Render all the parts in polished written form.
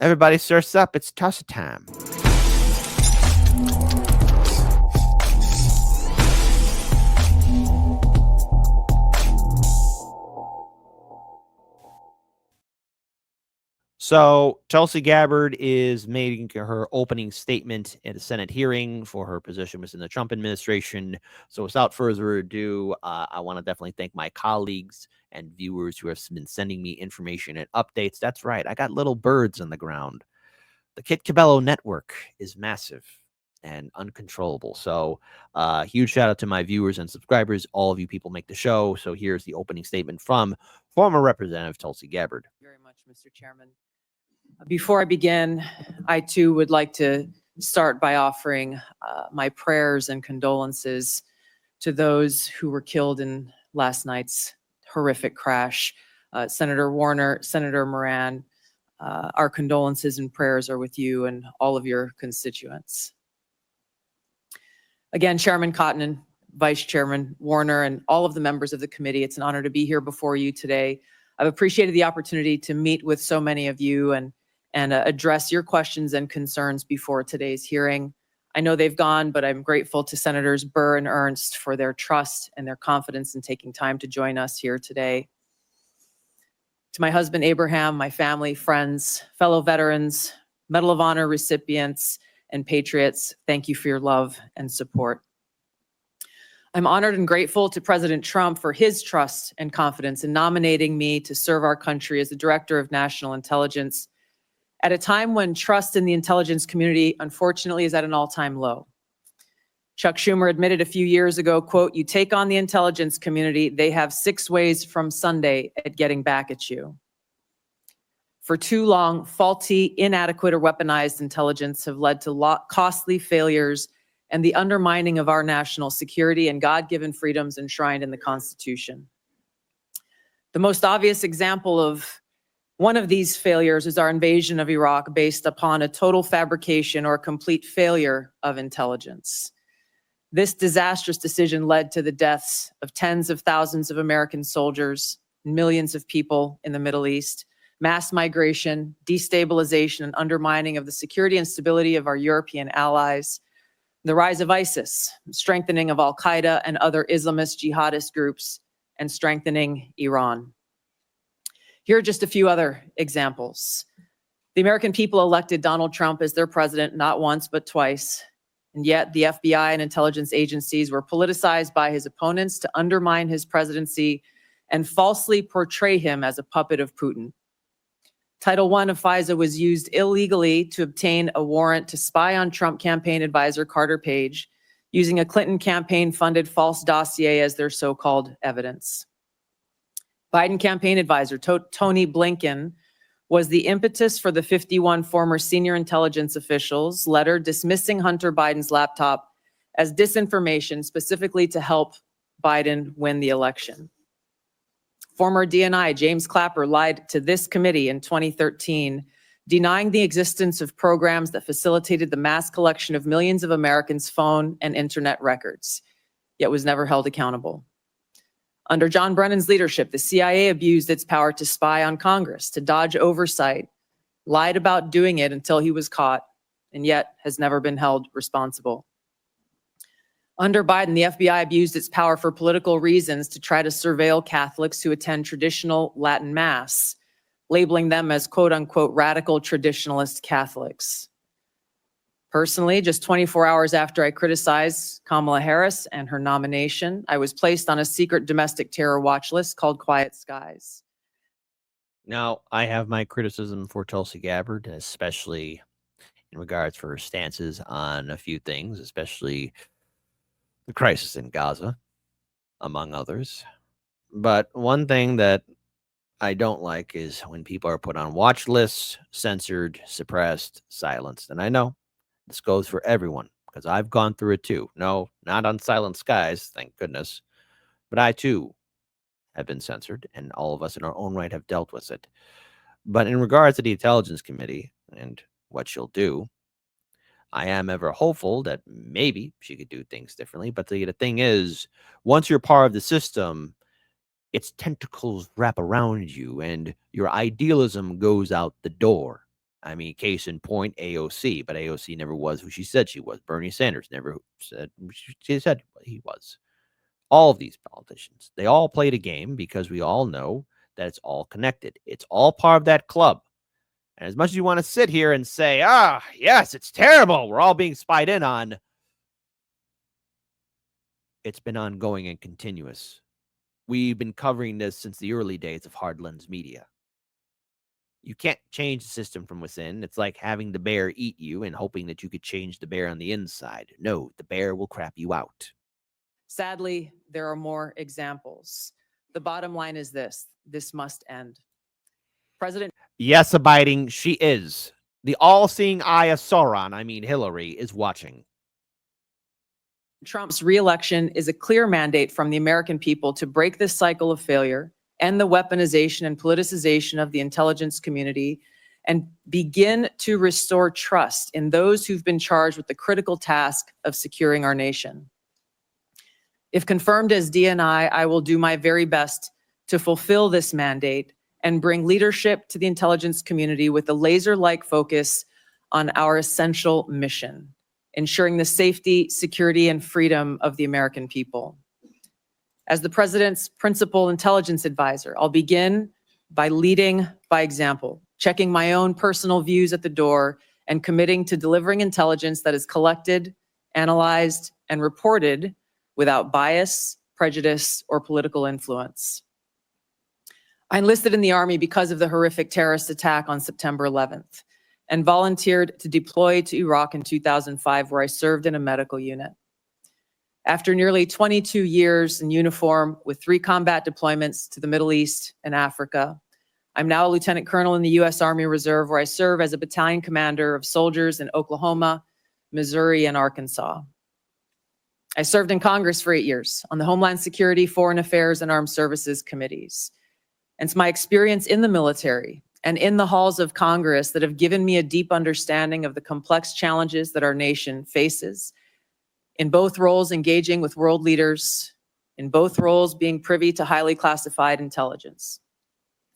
Everybody surfs up. It's Tulsi time. So Tulsi Gabbard is making her opening statement at a Senate hearing for her position within the Trump administration. So without further ado, I want to definitely thank my colleagues and viewers who have been sending me information and updates. That's right. I got little birds on the ground. The Kit Cabello network is massive and uncontrollable. So huge shout out to my viewers and subscribers. All of you people make the show. So here's the opening statement from former Representative Tulsi Gabbard. Very much, Mr. Chairman. Before I begin, I too would like to start by offering my prayers and condolences to those who were killed in last night's horrific crash. Senator Warner, Senator Moran, our condolences and prayers are with you and all of your constituents. Again, Chairman Cotton, Vice Chairman Warner, and all of the members of the committee, it's an honor to be here before you today. I've appreciated the opportunity to meet with so many of you and address your questions and concerns before today's hearing. I know they've gone, but I'm grateful to Senators Burr and Ernst for their trust and their confidence in taking time to join us here today. To my husband, Abraham, my family, friends, fellow veterans, Medal of Honor recipients, and patriots, thank you for your love and support. I'm honored and grateful to President Trump for his trust and confidence in nominating me to serve our country as the Director of National Intelligence at a time when trust in the intelligence community, unfortunately, is at an all-time low. Chuck Schumer admitted a few years ago, quote, "You take on the intelligence community, they have 6 ways from Sunday at getting back at you." For too long, faulty, inadequate, or weaponized intelligence have led to costly failures and the undermining of our national security and God-given freedoms enshrined in the Constitution. The most obvious example of one of these failures is our invasion of Iraq based upon a total fabrication or complete failure of intelligence. This disastrous decision led to the deaths of tens of thousands of American soldiers, millions of people in the Middle East, mass migration, destabilization, and undermining of the security and stability of our European allies, the rise of ISIS, strengthening of Al-Qaeda and other Islamist jihadist groups, and strengthening Iran. Here are just a few other examples. The American people elected Donald Trump as their president not once, but twice. And yet the FBI and intelligence agencies were politicized by his opponents to undermine his presidency and falsely portray him as a puppet of Putin. Title I of FISA was used illegally to obtain a warrant to spy on Trump campaign advisor Carter Page, using a Clinton campaign-funded false dossier as their so-called evidence. Biden campaign advisor Tony Blinken was the impetus for the 51 former senior intelligence officials' letter dismissing Hunter Biden's laptop as disinformation specifically to help Biden win the election. Former DNI James Clapper lied to this committee in 2013, denying the existence of programs that facilitated the mass collection of millions of Americans' phone and internet records, yet was never held accountable. Under John Brennan's leadership, the CIA abused its power to spy on Congress, to dodge oversight, lied about doing it until he was caught, and yet has never been held responsible. Under Biden, the FBI abused its power for political reasons to try to surveil Catholics who attend traditional Latin Mass, labeling them as quote unquote radical traditionalist Catholics. Personally, just 24 hours after I criticized Kamala Harris and her nomination, I was placed on a secret domestic terror watch list called Quiet Skies. Now, I have my criticism for Tulsi Gabbard, especially in regards for her stances on a few things, especially the crisis in Gaza, among others. But one thing that I don't like is when people are put on watch lists, censored, suppressed, silenced. And I know this goes for everyone because I've gone through it too. No, not on Silent Skies, thank goodness. But I too have been censored, and all of us in our own right have dealt with it. But in regards to the Intelligence Committee and what she'll do, I am ever hopeful that maybe she could do things differently. But the thing is, once you're part of the system, its tentacles wrap around you and your idealism goes out the door. I mean, case in point, AOC, but AOC never was who she said she was. Bernie Sanders never said she said he was. All of these politicians, they all played a game because we all know that it's all connected. It's all part of that club. And as much as you want to sit here and say, yes, it's terrible, we're all being spied in on, it's been ongoing and continuous. We've been covering this since the early days of hard lens media. You can't change the system from within. It's like having the bear eat you and hoping that you could change the bear on the inside. No, the bear will crap you out. Sadly, there are more examples. The bottom line is this must end. President Yes, abiding, she is. The all-seeing eye of Sauron, I mean Hillary, is watching. Trump's reelection is a clear mandate from the American people to break this cycle of failure, end the weaponization and politicization of the intelligence community, and begin to restore trust in those who've been charged with the critical task of securing our nation. If confirmed as DNI, I will do my very best to fulfill this mandate and bring leadership to the intelligence community with a laser-like focus on our essential mission, ensuring the safety, security, and freedom of the American people. As the President's principal intelligence advisor, I'll begin by leading by example, checking my own personal views at the door, and committing to delivering intelligence that is collected, analyzed, and reported without bias, prejudice, or political influence. I enlisted in the Army because of the horrific terrorist attack on September 11th and volunteered to deploy to Iraq in 2005, where I served in a medical unit. After nearly 22 years in uniform with 3 combat deployments to the Middle East and Africa, I'm now a lieutenant colonel in the U.S. Army Reserve, where I serve as a battalion commander of soldiers in Oklahoma, Missouri, and Arkansas. I served in Congress for 8 years on the Homeland Security, Foreign Affairs, and Armed Services committees. And it's my experience in the military and in the halls of Congress that have given me a deep understanding of the complex challenges that our nation faces, in both roles engaging with world leaders, in both roles being privy to highly classified intelligence.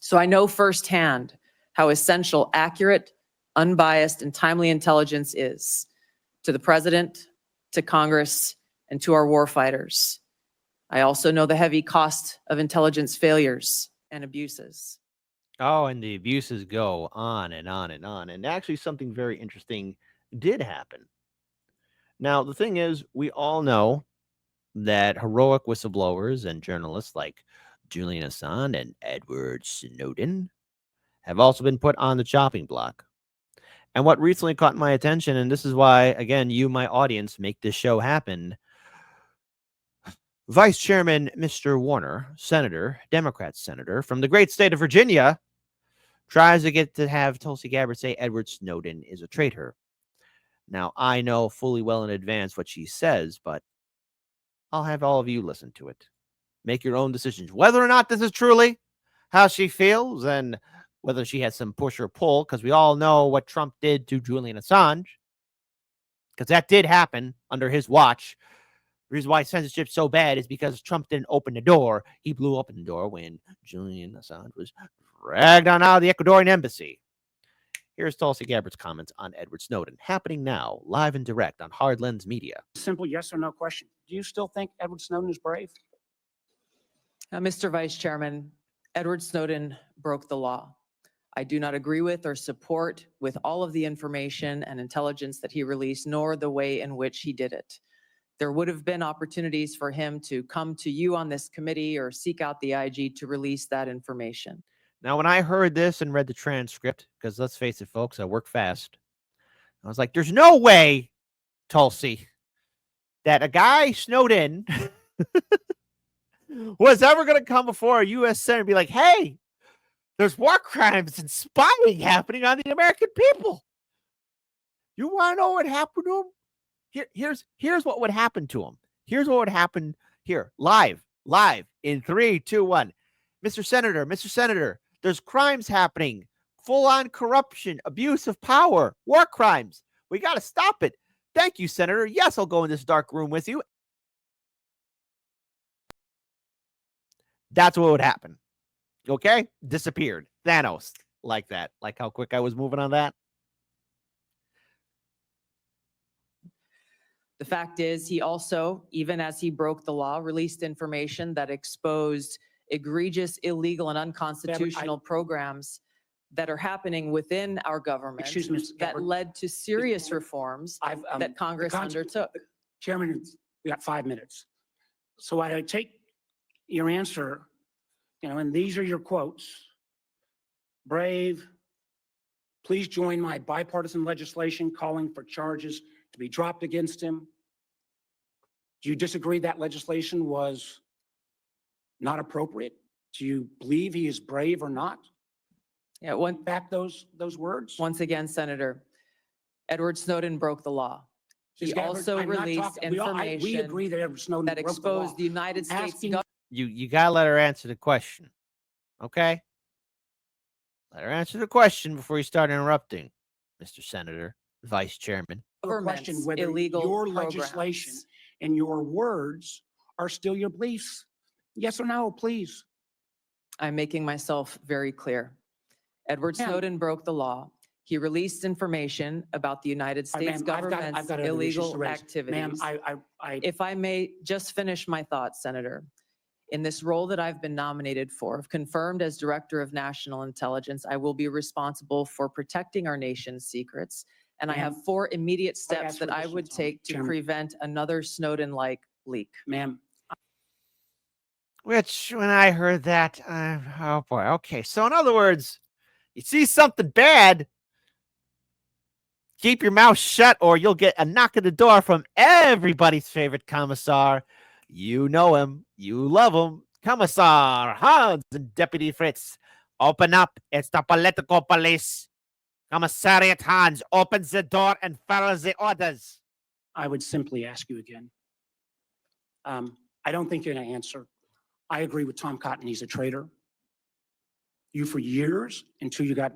So I know firsthand how essential accurate, unbiased, and timely intelligence is to the President, to Congress, and to our warfighters. I also know the heavy cost of intelligence failures and abuses. Oh, and the abuses go on and on and on. And actually, something very interesting did happen. Now, the thing is, we all know that heroic whistleblowers and journalists like Julian Assange and Edward Snowden have also been put on the chopping block. And what recently caught my attention, and this is why, again, you, my audience, make this show happen. Vice Chairman Mr. Warner, Senator, Democrat Senator from the great state of Virginia, tries to get to have Tulsi Gabbard say Edward Snowden is a traitor. Now, I know fully well in advance what she says, but I'll have all of you listen to it. Make your own decisions, whether or not this is truly how she feels and whether she has some push or pull, because we all know what Trump did to Julian Assange, because that did happen under his watch. The reason why censorship's so bad is because Trump didn't open the door. He blew open the door when Julian Assange was dragged on out of the Ecuadorian embassy. Here's Tulsi Gabbard's comments on Edward Snowden, happening now, live and direct on Hard Lens Media. Simple yes or no question. Do you still think Edward Snowden is brave? Mr. Vice Chairman, Edward Snowden broke the law. I do not agree with or support with all of the information and intelligence that he released, nor the way in which he did it. There would have been opportunities for him to come to you on this committee or seek out the IG to release that information. Now, when I heard this and read the transcript, because let's face it, folks, I work fast. I was like, there's no way, Tulsi, that a guy snowed in was ever going to come before a U.S. Senate and be like, hey, there's war crimes and spying happening on the American people. You want to know what happened to him? Here's what would happen to him. Here's what would happen here, live in 3, 2, 1. Mr. Senator, there's crimes happening, full-on corruption, abuse of power, war crimes. We got to stop it. Thank you, Senator. Yes, I'll go in this dark room with you. That's what would happen. Okay? Disappeared. Thanos. Like that. Like how quick I was moving on that. The fact is, he also, even as he broke the law, released information that exposed egregious, illegal, and unconstitutional programs that are happening within our government Excuse me, Ms. that Gabbard. led to serious reforms that Congress undertook. Chairman, we got 5 minutes. So I take your answer, and these are your quotes. Brave, please join my bipartisan legislation calling for charges to be dropped against him. Do you disagree that legislation was not appropriate? Do you believe he is brave or not? Yeah, Back those words? once again, Senator, Edward Snowden broke the law. He Ms. Gabbard, also I'm not released talking- we information agree that Edward Snowden that broke the exposed law. the United States Asking- government. You gotta let her answer the question, okay? Let her answer the question before you start interrupting, Mr. Senator, Vice Chairman. Question whether illegal your programs. legislation and your words are still your beliefs. Yes or no, please. I'm making myself very clear. Edward Ma'am. Snowden broke the law. He released information about the United All right, States ma'am, I've government's got other issues to illegal raise. Ma'am, activities. I If I may just finish my thoughts, Senator. In this role that I've been nominated for, if confirmed as Director of National Intelligence, I will be responsible for protecting our nation's secrets. And I have Ma'am, 4 immediate ask steps for that I additional would time, take to Chairman. prevent another Snowden-like leak. ma'am, Which, when I heard that, oh boy, okay. So, in other words, you see something bad, keep your mouth shut, or you'll get a knock at the door from everybody's favorite commissar. You know him, you love him, Commissar Hans and Deputy Fritz. Open up, it's the political police. Commissariat Hans opens the door and follows the orders. I would simply ask you again. I don't think you're going to answer. I agree with Tom Cotton. He's a traitor. You, for years, until you got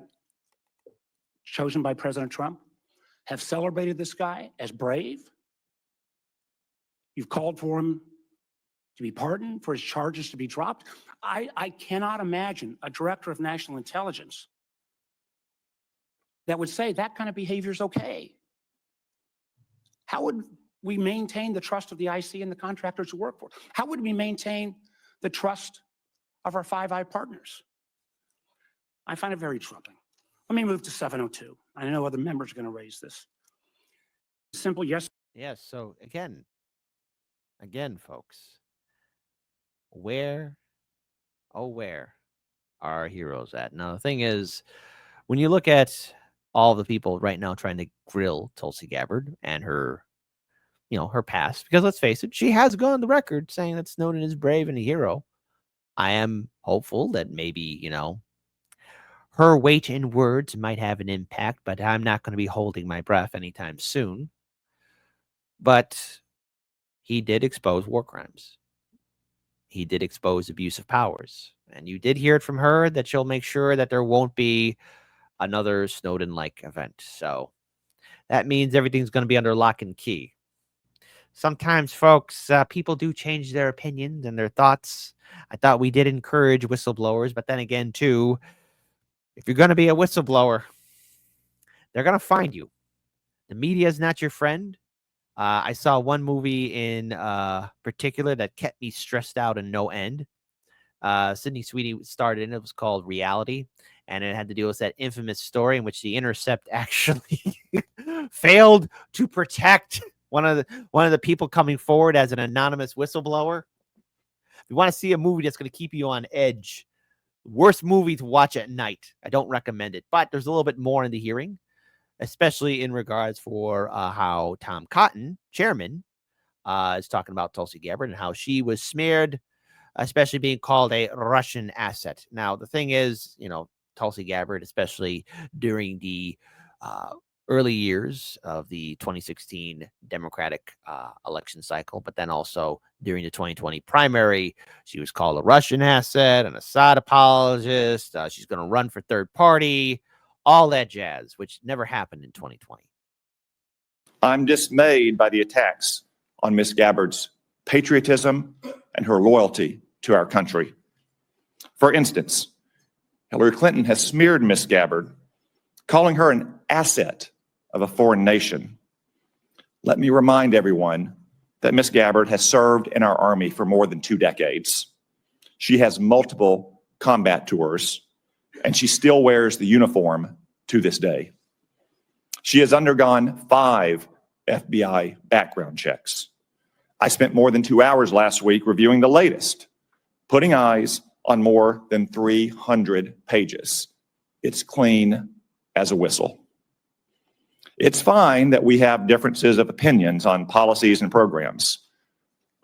chosen by President Trump, have celebrated this guy as brave. You've called for him to be pardoned, for his charges to be dropped. I cannot imagine a director of national intelligence that would say that kind of behavior is okay. How would we maintain the trust of the IC and the contractors who work for it? How would we maintain the trust of our Five Eye partners? I find it very troubling. Let me move to 702. I know other members are going to raise this. Simple yes. Yes, so again, folks, where are our heroes at? Now, the thing is, when you look at all the people right now trying to grill Tulsi Gabbard and her, her past, because let's face it, she has gone on the record saying that Snowden is brave and a hero. I am hopeful that maybe, her weight in words might have an impact, but I'm not going to be holding my breath anytime soon. But he did expose war crimes. He did expose abuse of powers. And you did hear it from her that she'll make sure that there won't be another Snowden-like event. So that means everything's going to be under lock and key. Sometimes, folks, people do change their opinions and their thoughts. I thought we did encourage whistleblowers, but then again, too, if you're going to be a whistleblower, they're going to find you. The media is not your friend. I saw one movie in particular that kept me stressed out and no end. Sydney Sweeney starred in it. It was called Reality, and it had to deal with that infamous story in which The Intercept actually failed to protect one of the people coming forward as an anonymous whistleblower. If you want to see a movie that's going to keep you on edge, worst movie to watch at night. I don't recommend it, but there's a little bit more in the hearing, especially in regards for how Tom Cotton, chairman, is talking about Tulsi Gabbard and how she was smeared, especially being called a Russian asset. Now, the thing is, Tulsi Gabbard, especially during the early years of the 2016 Democratic election cycle, but then also during the 2020 primary, she was called a Russian asset, an Assad apologist. She's going to run for third party, all that jazz, which never happened in 2020. I'm dismayed by the attacks on Ms. Gabbard's patriotism and her loyalty to our country. For instance, Hillary Clinton has smeared Ms. Gabbard, calling her an asset of a foreign nation. Let me remind everyone that Ms. Gabbard has served in our Army for more than 2 decades. She has multiple combat tours, and she still wears the uniform to this day. She has undergone 5 FBI background checks. I spent more than 2 hours last week reviewing the latest, putting eyes on more than 300 pages. It's clean as a whistle. It's fine that we have differences of opinions on policies and programs.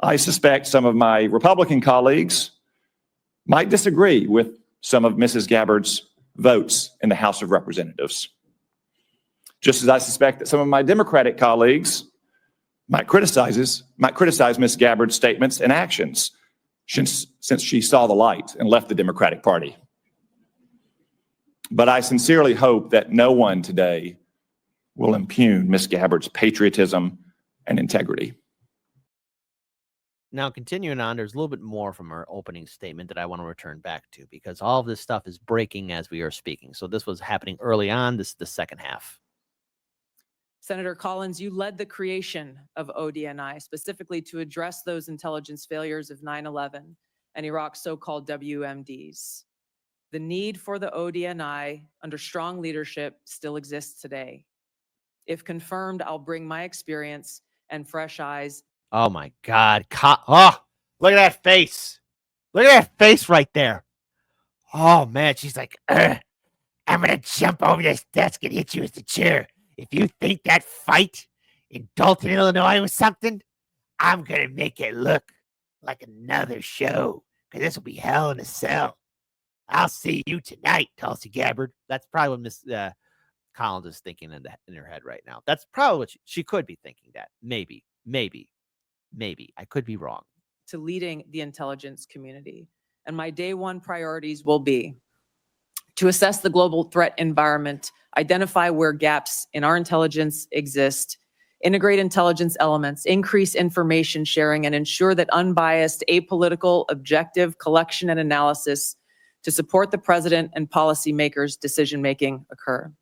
I suspect some of my Republican colleagues might disagree with some of Mrs. Gabbard's votes in the House of Representatives. Just as I suspect that some of my Democratic colleagues might criticize Ms. Gabbard's statements and actions since she saw the light and left the Democratic Party. But I sincerely hope that no one today will impugn Ms. Gabbard's patriotism and integrity. Now, continuing on, there's a little bit more from her opening statement that I want to return back to, because all of this stuff is breaking as we are speaking. So this was happening early on. This is the second half. Senator Collins, you led the creation of ODNI specifically to address those intelligence failures of 9/11 and Iraq's so-called WMDs. The need for the ODNI under strong leadership still exists today. If confirmed, I'll bring my experience and fresh eyes. Oh my God. Oh, look at that face. Look at that face right there. Oh man, she's like, I'm going to jump over this desk and hit you with the chair. If you think that fight in Dalton, Illinois was something, I'm going to make it look like another show, because this will be hell in a cell. I'll see you tonight, Tulsi Gabbard. That's probably what Miss Collins is thinking in her head right now. That's probably what she could be thinking. That maybe. I could be wrong. To leading the intelligence community. And my day one priorities will be to assess the global threat environment, identify where gaps in our intelligence exist, integrate intelligence elements, increase information sharing, and ensure that unbiased, apolitical, objective collection and analysis to support the president and policymakers' decision-making occur.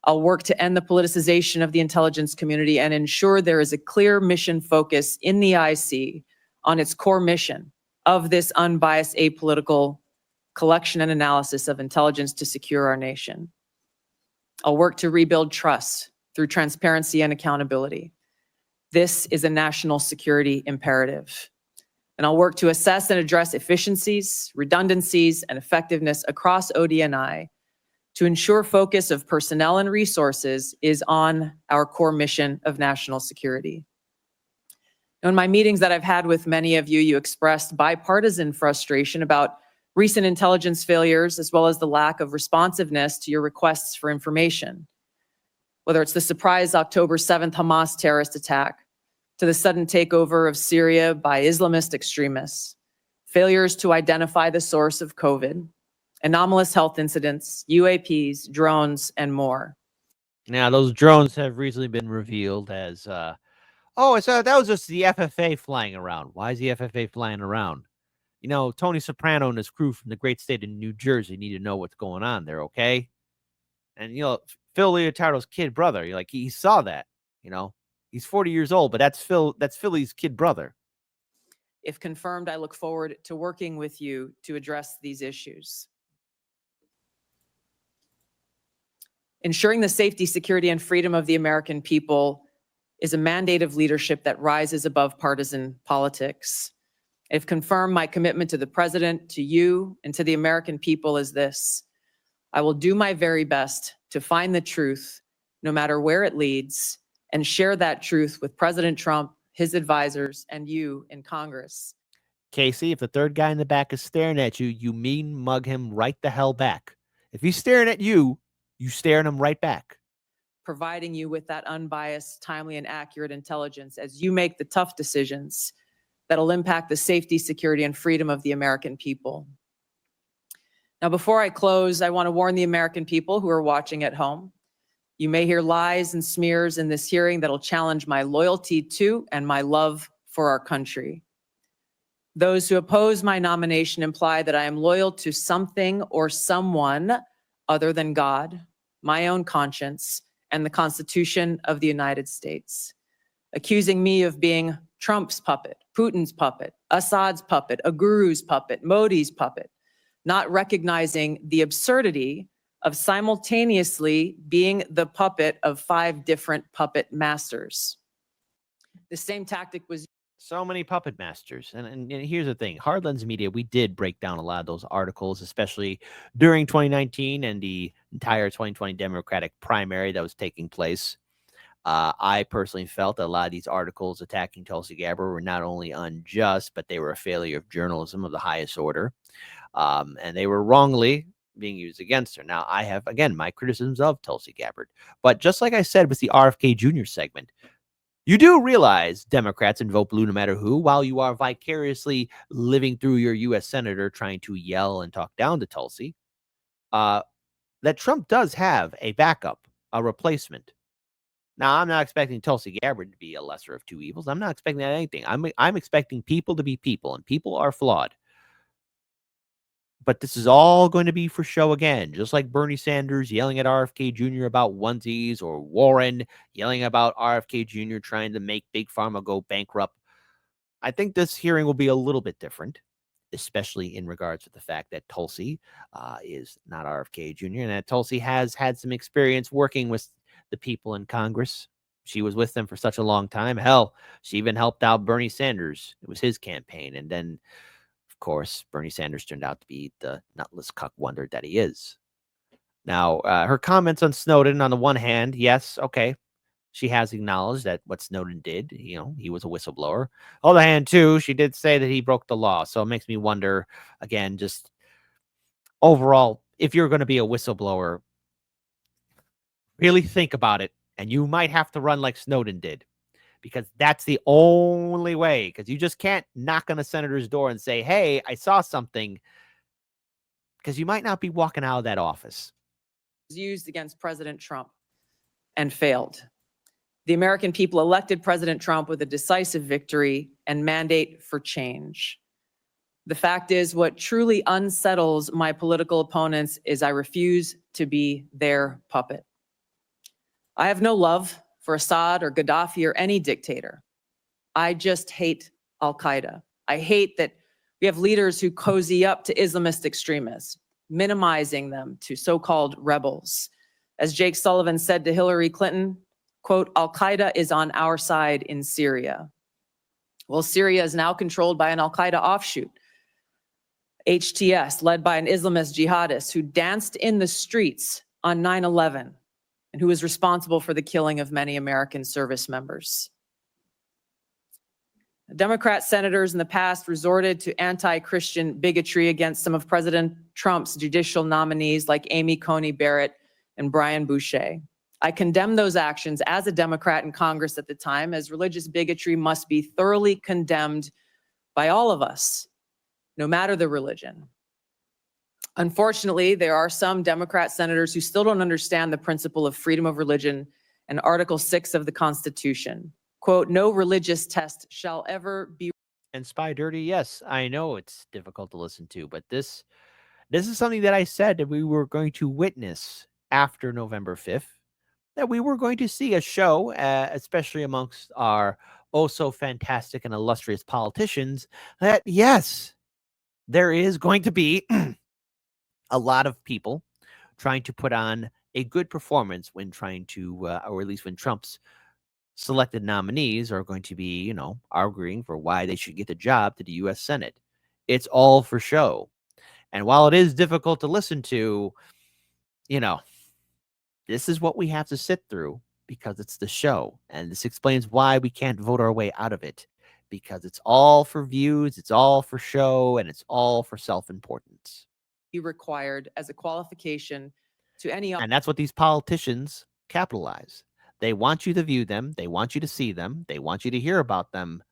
I'll work to end the politicization of the intelligence community and ensure there is a clear mission focus in the IC on its core mission of this unbiased, apolitical collection and analysis of intelligence to secure our nation. I'll work to rebuild trust through transparency and accountability. This is a national security imperative. And I'll work to assess and address efficiencies, redundancies, and effectiveness across ODNI to ensure focus of personnel and resources is on our core mission of national security. In my meetings that I've had with many of you, you expressed bipartisan frustration about recent intelligence failures, as well as the lack of responsiveness to your requests for information. Whether it's the surprise October 7th Hamas terrorist attack, to the sudden takeover of Syria by Islamist extremists, failures to identify the source of COVID, anomalous health incidents, UAPs, drones, and more. Now, those drones have recently been revealed as, that was just the FFA flying around. Why is the FFA flying around? You know, Tony Soprano and his crew from the great state of New Jersey need to know what's going on there, okay? And, you know, Phil Leotardo's kid brother, he saw that, you know? He's 40 years old, but that's Philly's kid brother. If confirmed, I look forward to working with you to address these issues. Ensuring the safety, security, and freedom of the American people is a mandate of leadership that rises above partisan politics. If confirmed, my commitment to the president, to you, and to the American people is this: I will do my very best to find the truth, no matter where it leads, and share that truth with President Trump, his advisors, and you in Congress. Casey, if the third guy in the back is staring at you, you mean mug him right the hell back. If he's staring at you, you stare at him right back. Providing you with that unbiased, timely, and accurate intelligence as you make the tough decisions that'll impact the safety, security, and freedom of the American people. Now, before I close, I want to warn the American people who are watching at home. You may hear lies and smears in this hearing that'll challenge my loyalty to and my love for our country. Those who oppose my nomination imply that I am loyal to something or someone other than God, my own conscience, and the Constitution of the United States. accusing me of being Trump's puppet, Putin's puppet, Assad's puppet, a guru's puppet, Modi's puppet, not recognizing the absurdity of simultaneously being the puppet of 5 different puppet masters. The same tactic was So many puppet masters. And here's the thing, Hard Lens Media, we did break down a lot of those articles, especially during 2019 and the entire 2020 Democratic primary that was taking place. I personally felt that a lot of these articles attacking Tulsi Gabbard were not only unjust, but they were a failure of journalism of the highest order. And they were wrongly being used against her. Now, I have, again, my criticisms of Tulsi Gabbard. But just like I said with the RFK Jr. segment, you do realize Democrats and vote blue no matter who, while you are vicariously living through your U.S. senator trying to yell and talk down to Tulsi, that Trump does have a backup, a replacement. Now, I'm not expecting Tulsi Gabbard to be a lesser of two evils. I'm not expecting that anything. I'm expecting people to be people, and people are flawed. But this is all going to be for show again, just like Bernie Sanders yelling at RFK Jr. about onesies, or Warren yelling about RFK Jr. trying to make Big Pharma go bankrupt. I think this hearing will be a little bit different, especially in regards to the fact that Tulsi is not RFK Jr. and that Tulsi has had some experience working with the people in Congress. She was with them for such a long time. Hell, she even helped out Bernie Sanders. It was his campaign. And then, of course, Bernie Sanders turned out to be the nutless cuck wonder that he is. Now, her comments on Snowden, on the one hand, yes, okay, she has acknowledged that what Snowden did, he was a whistleblower. On the other hand, too, she did say that he broke the law. So it makes me wonder, again, just overall, if you're going to be a whistleblower, really think about it. And you might have to run like Snowden did, because that's the only way. Because you just can't knock on a senator's door and say, hey, I saw something, because you might not be walking out of that office. used against President Trump and failed. The American people elected President Trump with a decisive victory and mandate for change. The fact is, what truly unsettles my political opponents is I refuse to be their puppet. I have no love for Assad or Gaddafi or any dictator. I just hate al-Qaeda. I hate that we have leaders who cozy up to Islamist extremists, minimizing them to so-called rebels. As Jake Sullivan said to Hillary Clinton, quote, al-Qaeda is on our side in Syria. Well, Syria is now controlled by an al-Qaeda offshoot, HTS, led by an Islamist jihadist who danced in the streets on 9/11 and who is responsible for the killing of many American service members. Democrat senators in the past resorted to anti-Christian bigotry against some of President Trump's judicial nominees like Amy Coney Barrett and Brian Boucher. I condemn those actions as a Democrat in Congress at the time, as religious bigotry must be thoroughly condemned by all of us, no matter the religion. Unfortunately, there are some Democrat senators who still don't understand the principle of freedom of religion and Article 6 of the Constitution. Quote, no religious test shall ever be. And Spy Dirty, yes, I know it's difficult to listen to, but this is something that I said that we were going to witness after November 5th, that we were going to see a show, especially amongst our oh so fantastic and illustrious politicians, that yes, there is going to be a lot of people trying to put on a good performance when trying to, or at least when Trump's selected nominees are going to be, arguing for why they should get the job to the U.S. Senate. It's all for show. And while it is difficult to listen to, this is what we have to sit through because it's the show. And this explains why we can't vote our way out of it, because it's all for views, it's all for show, and it's all for self-importance. Be required as a qualification to any. And that's what these politicians capitalize. They want you to view them. They want you to see them. They want you to hear about them.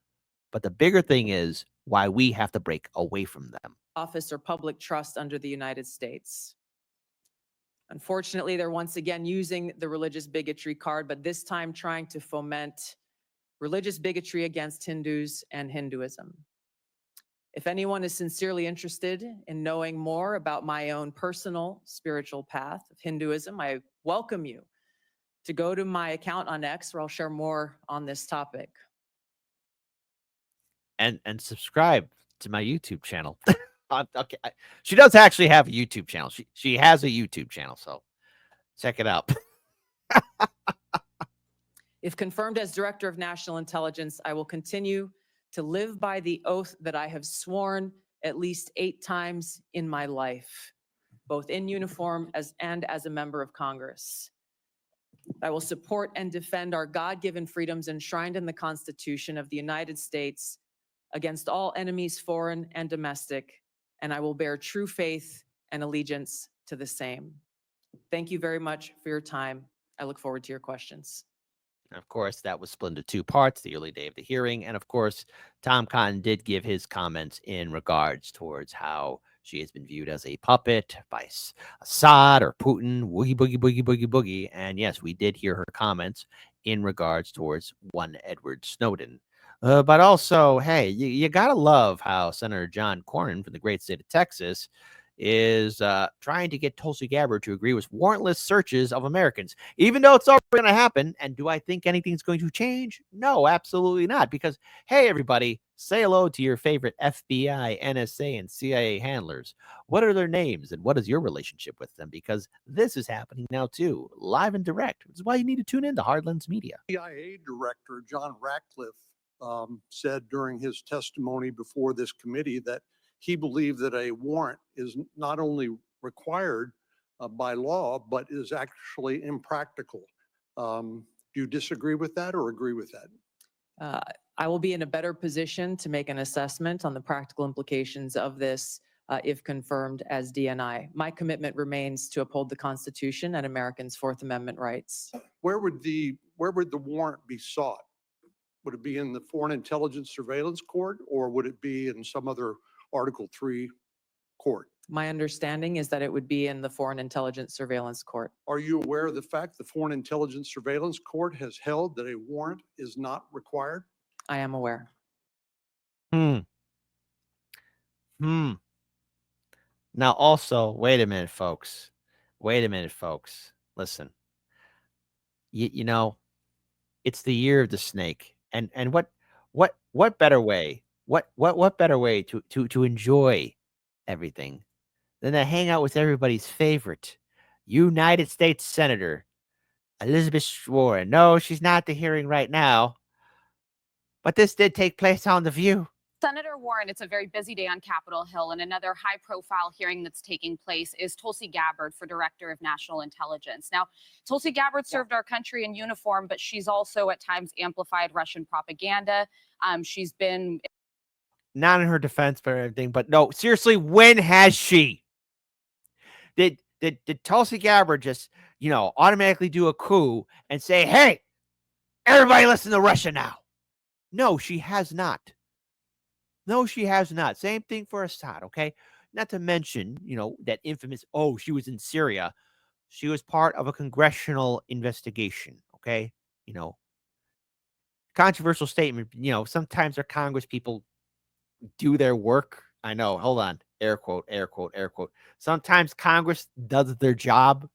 But the bigger thing is why we have to break away from them. Office or public trust under the United States. Unfortunately, they're once again using the religious bigotry card, but this time trying to foment religious bigotry against Hindus and Hinduism. If anyone is sincerely interested in knowing more about my own personal spiritual path of Hinduism, I welcome you to go to my account on X, where I'll share more on this topic. And subscribe to my YouTube channel. Okay, she does actually have a YouTube channel. She has a YouTube channel, so check it out. If confirmed as Director of National Intelligence, I will continue to live by the oath that I have sworn at least 8 times in my life, both in uniform and as a member of Congress. I will support and defend our God-given freedoms enshrined in the Constitution of the United States against all enemies, foreign and domestic, and I will bear true faith and allegiance to the same. Thank you very much for your time. I look forward to your questions. And of course, that was split into 2 parts, the early day of the hearing. And of course, Tom Cotton did give his comments in regards towards how she has been viewed as a puppet by Assad or Putin, woogie, boogie, boogie, boogie, boogie. And yes, we did hear her comments in regards towards one Edward Snowden. But also, hey, you got to love how Senator John Cornyn from the great state of Texas is trying to get Tulsi Gabbard to agree with warrantless searches of Americans, even though it's already going to happen. And do I think anything's going to change? No, absolutely not. Because, hey, everybody, say hello to your favorite FBI, NSA, and CIA handlers. What are their names and what is your relationship with them? Because this is happening now, too, live and direct. This is why you need to tune in to Hardlands Media. CIA Director John Ratcliffe said during his testimony before this committee that he believed that a warrant is not only required by law, but is actually impractical. Do you disagree with that or agree with that? I will be in a better position to make an assessment on the practical implications of this if confirmed as DNI. My commitment remains to uphold the Constitution and Americans' Fourth Amendment rights. Where would the warrant be sought? Would it be in the Foreign Intelligence Surveillance Court, or would it be in some other Article 3 court? My understanding is that it would be in the Foreign Intelligence Surveillance Court. Are you aware of the fact the Foreign Intelligence Surveillance Court has held that a warrant is not required? I am aware. Now, also, wait a minute, folks. Listen, you know, it's the year of the snake, and what better way? What better way to enjoy everything than to hang out with everybody's favorite United States Senator Elizabeth Warren? No, she's not at the hearing right now, but this did take place on The View. Senator Warren, it's a very busy day on Capitol Hill, and another high-profile hearing that's taking place is Tulsi Gabbard for Director of National Intelligence. Now, Tulsi Gabbard served our country in uniform, but she's also at times amplified Russian propaganda. She's been Not in her defense for everything, but no, seriously, when has she? Did Tulsi Gabbard just, automatically do a coup and say, hey, everybody listen to Russia now? No, she has not. No, she has not. Same thing for Assad, okay? Not to mention, that infamous, she was in Syria. She was part of a congressional investigation, okay? Controversial statement, sometimes our Congress people do their work. I know, hold on. Air quote, air quote, air quote. Sometimes Congress does their job.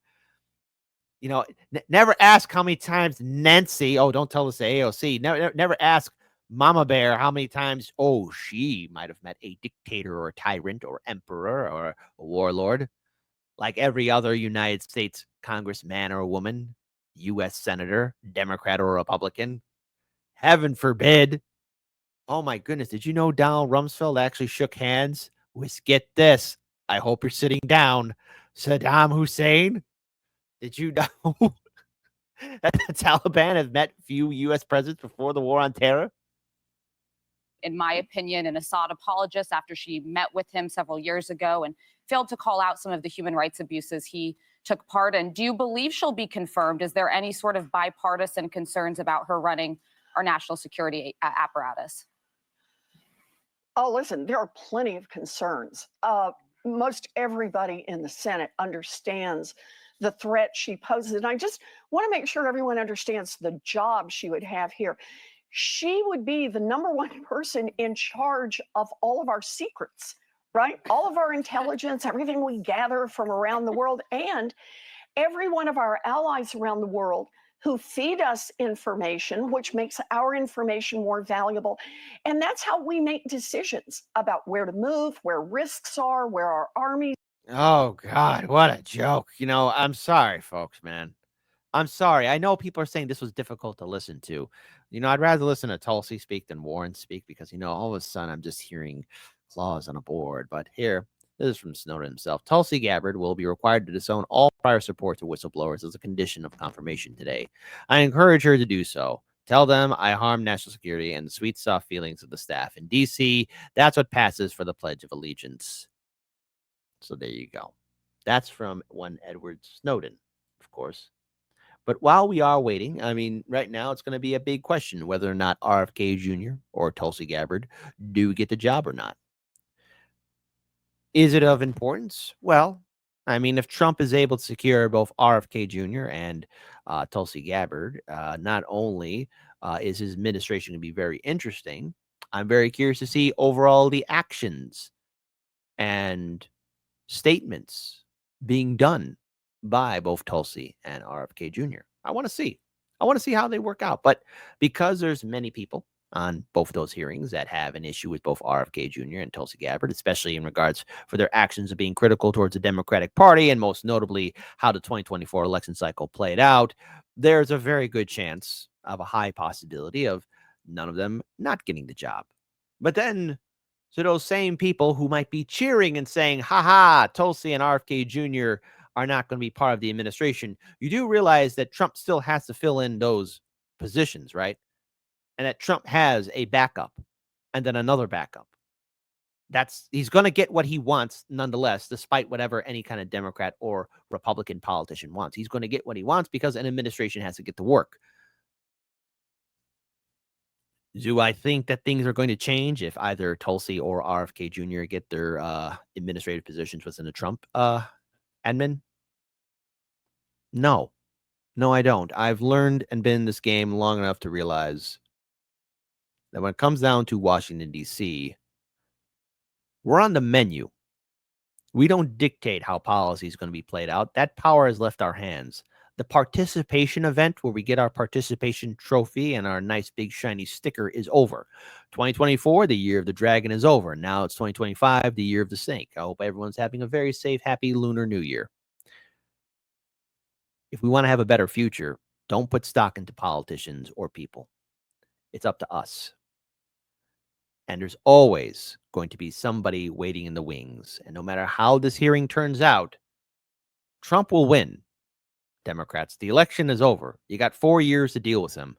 Never ask how many times Nancy, don't tell us the AOC, never ask Mama Bear how many times, she might have met a dictator or a tyrant or emperor or a warlord, like every other United States congressman or woman, U.S. senator, Democrat or Republican. Heaven forbid. Oh my goodness, did you know Donald Rumsfeld actually shook hands with, get this, I hope you're sitting down, Saddam Hussein? Did you know that the Taliban have met few U.S. presidents before the war on terror? in my opinion, an Assad apologist after she met with him several years ago and failed to call out some of the human rights abuses he took part in. Do you believe she'll be confirmed? Is there any sort of bipartisan concerns about her running our national security apparatus? Oh, listen, there are plenty of concerns. Most everybody in the Senate understands the threat she poses. And I just want to make sure everyone understands the job she would have here. She would be the #1 person in charge of all of our secrets, right? All of our intelligence, everything we gather from around the world, and every one of our allies around the world who feed us information, which makes our information more valuable. And that's how we make decisions about where to move, where risks are, where our armies. Oh God, what a joke. I'm sorry, folks, man. I'm sorry. I know people are saying this was difficult to listen to. I'd rather listen to Tulsi speak than Warren speak because, all of a sudden I'm just hearing claws on a board. But here, this is from Snowden himself. Tulsi Gabbard will be required to disown all prior support to whistleblowers as a condition of confirmation today. I encourage her to do so. Tell them I harm national security and the sweet, soft feelings of the staff in D.C. That's what passes for the Pledge of Allegiance. So there you go. That's from one Edward Snowden, of course. But while we are waiting, right now it's going to be a big question whether or not RFK Jr. or Tulsi Gabbard do get the job or not. Is it of importance? Well, if Trump is able to secure both RFK Jr. and Tulsi Gabbard, not only is his administration going to be very interesting, I'm very curious to see overall the actions and statements being done by both Tulsi and RFK Jr. I want to see how they work out. But because there's many people on both those hearings that have an issue with both RFK Jr. and Tulsi Gabbard, especially in regards for their actions of being critical towards the Democratic Party, and most notably how the 2024 election cycle played out, there's a very good chance of a high possibility of none of them not getting the job. But then, so those same people who might be cheering and saying, ha, Tulsi and RFK Jr. are not going to be part of the administration, you do realize that Trump still has to fill in those positions, right? And that Trump has a backup and then another backup. He's going to get what he wants nonetheless, despite whatever any kind of Democrat or Republican politician wants. He's going to get what he wants because an administration has to get to work. Do I think that things are going to change if either Tulsi or RFK Jr. get their administrative positions within the Trump admin? No, I don't. I've learned and been in this game long enough to realize that when it comes down to Washington, D.C., we're on the menu. We don't dictate how policy is going to be played out. That power has left our hands. The participation event where we get our participation trophy and our nice big shiny sticker is over. 2024, the year of the dragon, is over. Now it's 2025, the year of the snake. I hope everyone's having a very safe, happy Lunar New Year. If we want to have a better future, don't put stock into politicians or people. It's up to us. And there's always going to be somebody waiting in the wings. And no matter how this hearing turns out, Trump will win. Democrats, the election is over. You got 4 years to deal with him.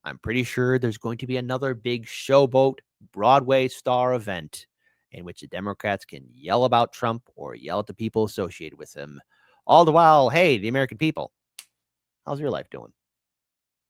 I'm pretty sure there's going to be another big showboat Broadway star event in which the Democrats can yell about Trump or yell at the people associated with him. All the while, hey, the American people, how's your life doing?